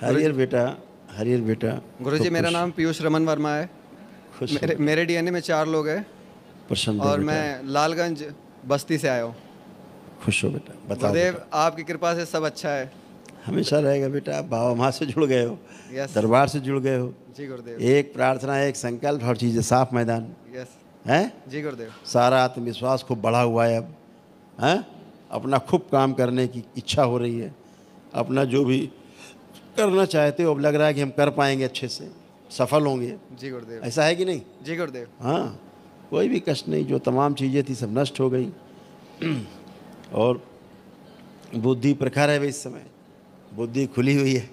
हरियर बेटा, हरियर बेटा। गुरुजी मेरा नाम पीयूष रमन वर्मा है। खुश मेरे डीएनए में 4 लोग हैं प्रसन्न हो और बेटा। मैं लालगंज बस्ती से आया हूँ। खुश हो बेटा, बताओ गुरुदेव बेटा। आपकी कृपा से सब अच्छा है। हमेशा रहेगा बेटा। आप बाबा माँ से जुड़ गए हो, यस दरबार से जुड़ गए हो। जी गुरुदेव। एक प्रार्थना, एक संकल्प, हर चीज़ साफ मैदान यस है। जी गुरुदेव। सारा आत्मविश्वास खूब बढ़ा हुआ है अब, हैं? अपना खूब काम करने की इच्छा हो रही है। अपना जो भी करना चाहते हो अब लग रहा है कि हम कर पाएंगे, अच्छे से सफल होंगे। जी गुरुदेव। ऐसा है कि नहीं? जी गुरुदेव। हाँ, कोई भी कष्ट नहीं। जो तमाम चीज़ें थी सब नष्ट हो गई और बुद्धि प्रखर है इस समय, बुद्धि खुली हुई है।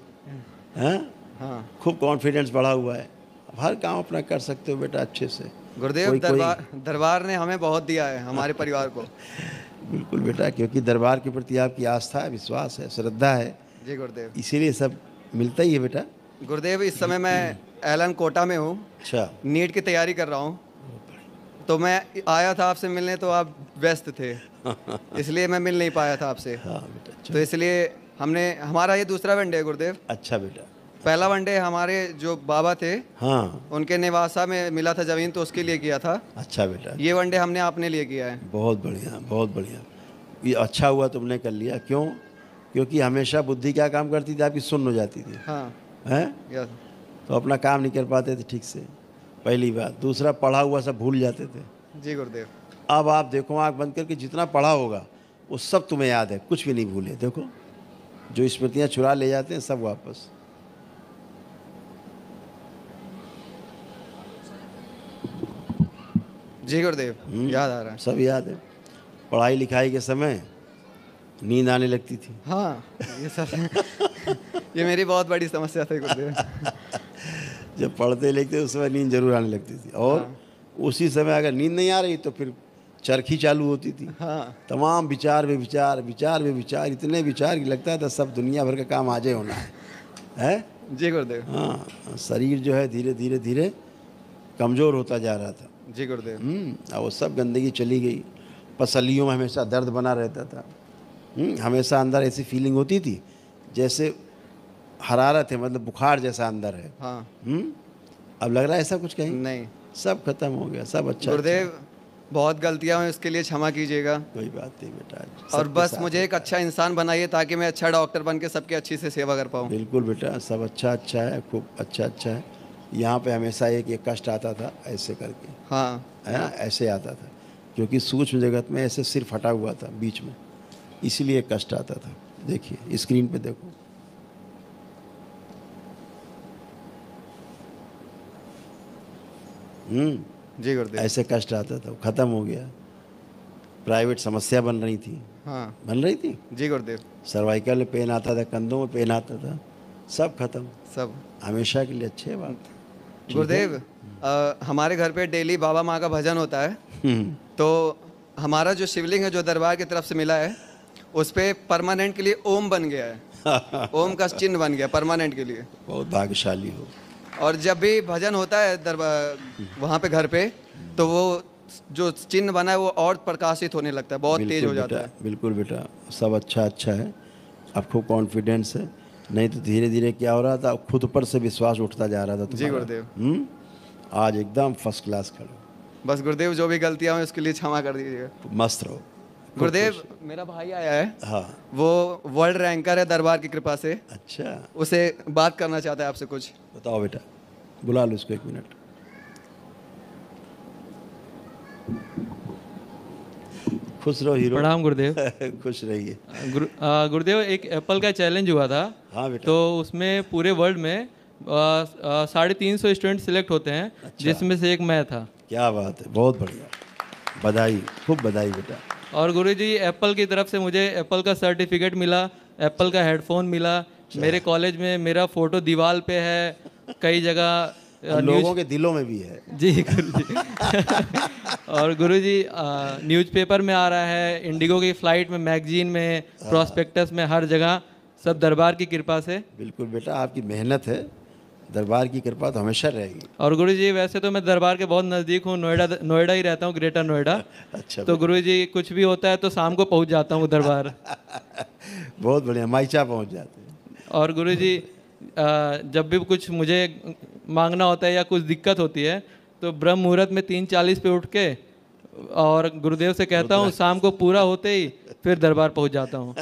हाँ, हाँ खूब कॉन्फिडेंस बढ़ा हुआ है। अब हर काम अपना कर सकते हो बेटा अच्छे से। गुरुदेव। दरबार ने हमें बहुत दिया है, हमारे परिवार को। बिल्कुल बेटा, क्योंकि दरबार के प्रति आपकी आस्था है, विश्वास है, श्रद्धा है, जी गुरुदेव। इसीलिए सब मिलता ही है बेटा। गुरुदेव इस समय मैं एलएम कोटा में हूँ, अच्छा, नीट की तैयारी कर रहा हूँ। तो मैं आया था आपसे मिलने, तो आप व्यस्त थे इसलिए मैं मिल नहीं पाया था आपसे। हाँ बेटा। अच्छा, तो इसलिए हमारा ये दूसरा वनडे है गुरुदेव। अच्छा बेटा। पहला वनडे हमारे जो बाबा थे हाँ, उनके निवासा में मिला था ज़मीन, तो उसके लिए किया था। अच्छा बेटा। ये वनडे हमने अपने लिए किया है। बहुत बढ़िया, बहुत बढ़िया। ये अच्छा हुआ तुमने कर लिया। क्यों? क्योंकि हमेशा बुद्धि क्या काम करती थी आपकी? सुन्न हो जाती थी, हाँ हैं? यस तो अपना काम नहीं कर पाते थे ठीक से, पहली बात। दूसरा, पढ़ा हुआ सब भूल जाते थे। जी गुरुदेव। अब आप देखो, आँख बंद करके जितना पढ़ा होगा वो सब तुम्हें याद है, कुछ भी नहीं भूले। देखो, जो स्मृतियाँ चुरा ले जाते हैं सब वापस। जी गुरुदेव। याद आ रहा है। सब याद है। पढ़ाई लिखाई के समय नींद आने लगती थी। हाँ ये सब ये मेरी बहुत बड़ी समस्या थी गुरुदेव। जब पढ़ते लिखते उस समय नींद जरूर आने लगती थी, और हाँ। उसी समय अगर नींद नहीं आ रही तो फिर चरखी चालू होती थी। हाँ तमाम विचार वे विचार, विचार वे विचार, इतने विचार कि लगता था सब दुनिया भर का काम आज ही होना है? जी गुरुदेव। हाँ, शरीर जो है धीरे धीरे धीरे कमज़ोर होता जा रहा था। जी गुरुदेव। और वो सब गंदगी चली गई। पसलियों में हमेशा दर्द बना रहता था। हमेशा अंदर ऐसी फीलिंग होती थी जैसे हरारत है, मतलब बुखार जैसा अंदर है। हाँ अब लग रहा है ऐसा कुछ कहीं? नहीं सब खत्म हो गया, सब अच्छा। गुरुदेव बहुत गलतियाँ हुई, उसके लिए क्षमा कीजिएगा। कोई बात नहीं बेटा। और सबके बस साथ मुझे एक अच्छा इंसान बनाइए ताकि मैं अच्छा डॉक्टर बन के सबकी अच्छी से सेवा कर पाऊँ। बिल्कुल बेटा, सब अच्छा अच्छा है, खूब अच्छा अच्छा है। यहाँ पे हमेशा एक कष्ट आता था ऐसे करके, हाँ है ना? ऐसे आता था क्योंकि सूक्ष्म जगत में ऐसे सिर फटा हुआ था बीच में, इसीलिए कष्ट आता था। देखिए स्क्रीन पे देखो, जी गुरुदेव। ऐसे कष्ट आता था, वो खत्म हो गया। प्राइवेट समस्या बन रही थी, हाँ बन रही थी। जी गुरुदेव। सर्वाइकल में पेन आता था, कंधों में पेन आता था, सब खत्म, सब हमेशा के लिए। अच्छे बात। ठीक है? गुरुदेव हमारे घर पे डेली बाबा माँ का भजन होता है। तो हमारा जो शिवलिंग है जो दरबार की तरफ से मिला है उस पे परमानेंट के लिए ओम बन गया है। ओम का चिन्ह बन गया परमानेंट के लिए। बहुत भाग्यशाली हो। और जब भी भजन होता है दरबार वहाँ पे घर पे, तो वो जो चिन्ह बना है वो और प्रकाशित होने लगता है, बहुत तेज हो जाता है। बिल्कुल बेटा, सब अच्छा अच्छा है। अब खूब कॉन्फिडेंस है, नहीं तो धीरे धीरे क्या हो रहा था, खुद पर से विश्वास उठता जा रहा था जी तुम्हारा। गुरुदेव। आज एकदम फर्स्ट क्लास खड़े। बस गुरुदेव जो भी गलतियाँ हुई उसके लिए क्षमा कर दीजिएगा। मस्त रहो। गुरुदेव मेरा भाई आया है, हाँ, वो वर्ल्ड रैंकर है दरबार की कृपा से। अच्छा, उसे बात करना चाहता है आपसे कुछ। बताओ बेटा, बुला लो उसको 1 मिनट। खुश रहो हीरो। प्रणाम गुरुदेव। खुश रहिए। गुरुदेव एक एप्पल का चैलेंज हुआ था। हाँ बेटा। तो उसमें पूरे वर्ल्ड में 350 स्टूडेंट सिलेक्ट होते हैं। अच्छा। जिसमें से एक मैं था। क्या बात है, बहुत बढ़िया, बधाई, खूब बधाई बेटा। और गुरुजी एप्पल की तरफ से मुझे एप्पल का सर्टिफिकेट मिला, एप्पल का हेडफोन मिला। मेरे कॉलेज में मेरा फोटो दीवार पे है, कई जगह लोगों के दिलों में भी है। जी गुरुजी। और गुरुजी न्यूज़पेपर में आ रहा है, इंडिगो की फ्लाइट में, मैगजीन में, प्रोस्पेक्टस में, हर जगह, सब दरबार की कृपा से। बिल्कुल बेटा, आपकी मेहनत है, दरबार की कृपा तो हमेशा रहेगी। और गुरुजी वैसे तो मैं दरबार के बहुत नज़दीक हूँ, नोएडा ही रहता हूँ, ग्रेटर नोएडा। अच्छा। तो गुरुजी कुछ भी होता है तो शाम को पहुँच जाता हूँ दरबार। बहुत बढ़िया, माइचा पहुँच जाते हैं। और गुरुजी जब भी कुछ मुझे मांगना होता है या कुछ दिक्कत होती है तो ब्रह्म मुहूर्त में 3:40 पे उठ के और गुरुदेव से कहता हूँ, शाम को पूरा होते ही फिर दरबार पहुँच जाता हूँ।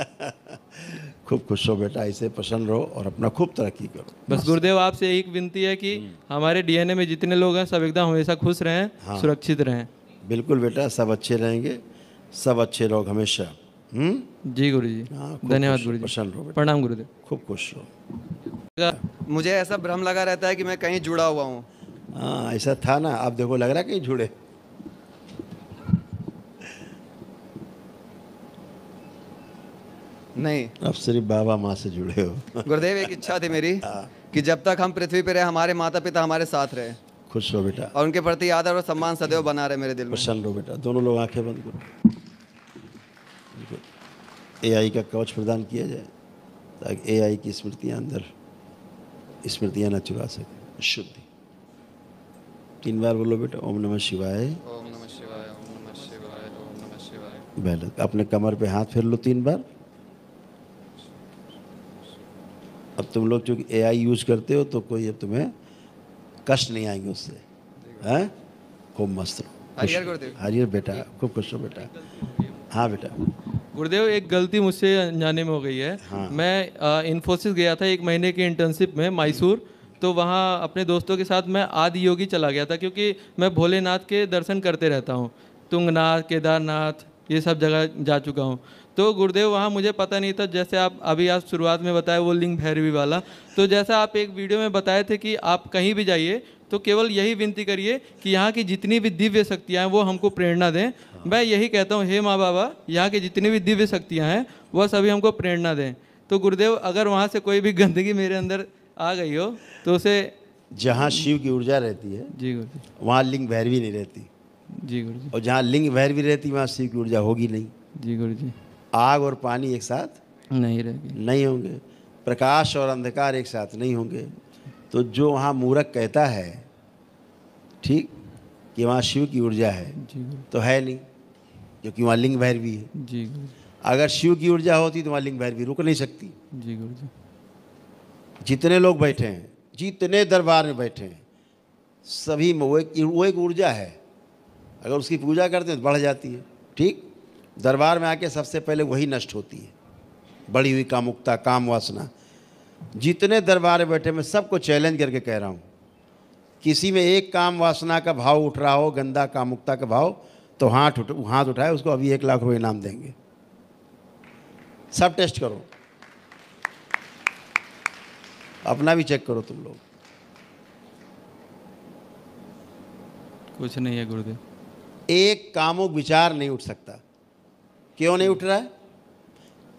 खूब खुश हो बेटा, ऐसे प्रसन्न रहो और अपना खूब तरक्की करो। बस गुरुदेव आपसे एक विनती है कि हमारे डीएनए में जितने लोग हैं सब एकदम हमेशा खुश रहें, सुरक्षित रहें। बिल्कुल बेटा, सब अच्छे रहेंगे, सब अच्छे लोग हमेशा। जी गुरु जी, खूब धन्यवाद खुश गुरु रहो, जी, प्रसन्न रहो बेटा, प्रणाम गुरुदेव। खूब खुश रहो। मुझे ऐसा भ्रम लगा रहता है कि मैं कहीं जुड़ा हुआ हूँ। हाँ ऐसा था ना, अब देखो लग रहा है कहीं जुड़े। नहीं, अब सिर्फ बाबा माँ से जुड़े हो। गुरुदेव एक इच्छा थी मेरी कि जब तक हम पृथ्वी पे रहे हमारे माता पिता हमारे साथ रहे खुश रहो बेटा, और उनके प्रति आदर और सम्मान सदैव बना रहे मेरे दिल में। प्रसन्न रहो बेटा। दोनों लोग आंखें बंद करो। एआई का कवच प्रदान किया जाए ताकि एआई की स्मृतियाँ अंदर स्मृतियाँ न चुरा सके। शुद्धि 3 बार बोलो बेटा, ओम नमः शिवाय। ओम नमः शिवाय, ओम नमः शिवाय, ओम नमः शिवाय। बैठ अपने कमर पे हाथ फेर लो 3 बार। अब तुम लोग चूँकि एआई यूज करते हो तो कोई अब तुम्हें कष्ट नहीं आएंगे उससे, हैं? खूब मस्त रहो। हरिहर गुरुदेव। हरिहर बेटा, खूब खुश हो बेटा। हाँ बेटा। गुरुदेव एक गलती मुझसे अनजाने में हो गई है। हाँ। मैं इन्फोसिस गया था 1 महीने की इंटर्नशिप में मैसूर, तो वहाँ अपने दोस्तों के साथ मैं आदि योगी चला गया था क्योंकि मैं भोलेनाथ के दर्शन करते रहता हूँ। तुंगनाथ, केदारनाथ, ये सब जगह जा चुका हूँ। तो गुरुदेव वहाँ मुझे पता नहीं था, जैसे आप शुरुआत में बताया वो लिंग भैरवी वाला, तो जैसा आप एक वीडियो में बताए थे कि आप कहीं भी जाइए तो केवल यही विनती करिए कि यहाँ की जितनी भी दिव्य शक्तियाँ हैं वो हमको प्रेरणा दें। मैं यही कहता हूँ, हे माँ बाबा, यहाँ की जितनी भी दिव्य शक्तियाँ हैं वह सभी हमको प्रेरणा दें। तो गुरुदेव अगर वहाँ से कोई भी गंदगी मेरे अंदर आ गई हो तो उसे, जहाँ शिव की ऊर्जा रहती है जी गुरु जी, वहाँ लिंग भैरवी नहीं रहती, जी गुरु जी, और जहाँ लिंग भैरवी रहती वहाँ शिव की ऊर्जा होगी नहीं। जी गुरु जी, आग और पानी एक साथ नहीं रहेगी, नहीं होंगे, प्रकाश और अंधकार एक साथ नहीं होंगे। तो जो वहाँ मूर्ख कहता है ठीक कि वहाँ शिव की ऊर्जा है, जी गुरु, तो है नहीं, क्योंकि वहाँ लिंग भैरवी है। जी गुरु जी, अगर शिव की ऊर्जा होती तो वहाँ लिंग भैरवी रुक नहीं सकती। जी गुरु जी, जितने लोग बैठे हैं, जितने दरबार में बैठे हैं, सभी में वो एक ऊर्जा है। अगर उसकी पूजा करते हैं तो बढ़ जाती है। ठीक, दरबार में आके सबसे पहले वही नष्ट होती है, बढ़ी हुई कामुकता, काम वासना। जितने दरबार में बैठे, मैं सबको चैलेंज करके कह रहा हूँ, किसी में एक काम वासना का भाव उठ रहा हो, गंदा कामुकता का भाव, तो हाथ उठाए, उसको अभी 1 लाख रुपये इनाम देंगे। सब टेस्ट करो, अपना भी चेक करो तुम लोग। कुछ नहीं है गुरुदेव। एक कामुक विचार नहीं उठ सकता। क्यों नहीं उठ रहा है?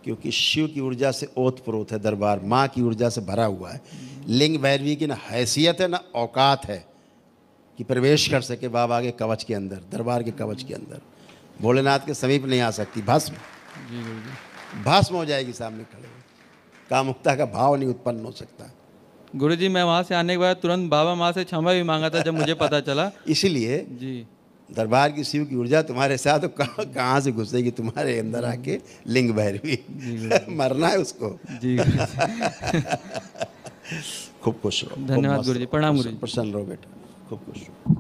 क्योंकि शिव की ऊर्जा से ओतप्रोत है दरबार, माँ की ऊर्जा से भरा हुआ है। लिंग भैरवी की ना हैसियत है ना औकात है कि प्रवेश कर सके बाबा के कवच के अंदर, दरबार के कवच के अंदर। भोलेनाथ के समीप नहीं आ सकती, भस्म, जी गुरु जी, भस्म हो जाएगी सामने खड़े हो। कामुकता का भाव नहीं उत्पन्न हो सकता। गुरु जी मैं वहाँ से आने के बाद तुरंत बाबा माँ से क्षमा भी मांगा था जब मुझे पता चला। इसीलिए जी, दरबार की शिव की ऊर्जा तुम्हारे साथ, तो कहाँ से घुसेगी तुम्हारे अंदर आके लिंग भैरवी? मरना है उसको। जी गुरु जी, खूब खुश रहो। धन्यवाद गुरु जी, प्रणाम गुरु जी। प्रसन्न रहो बेटा, खूब खुश रहो।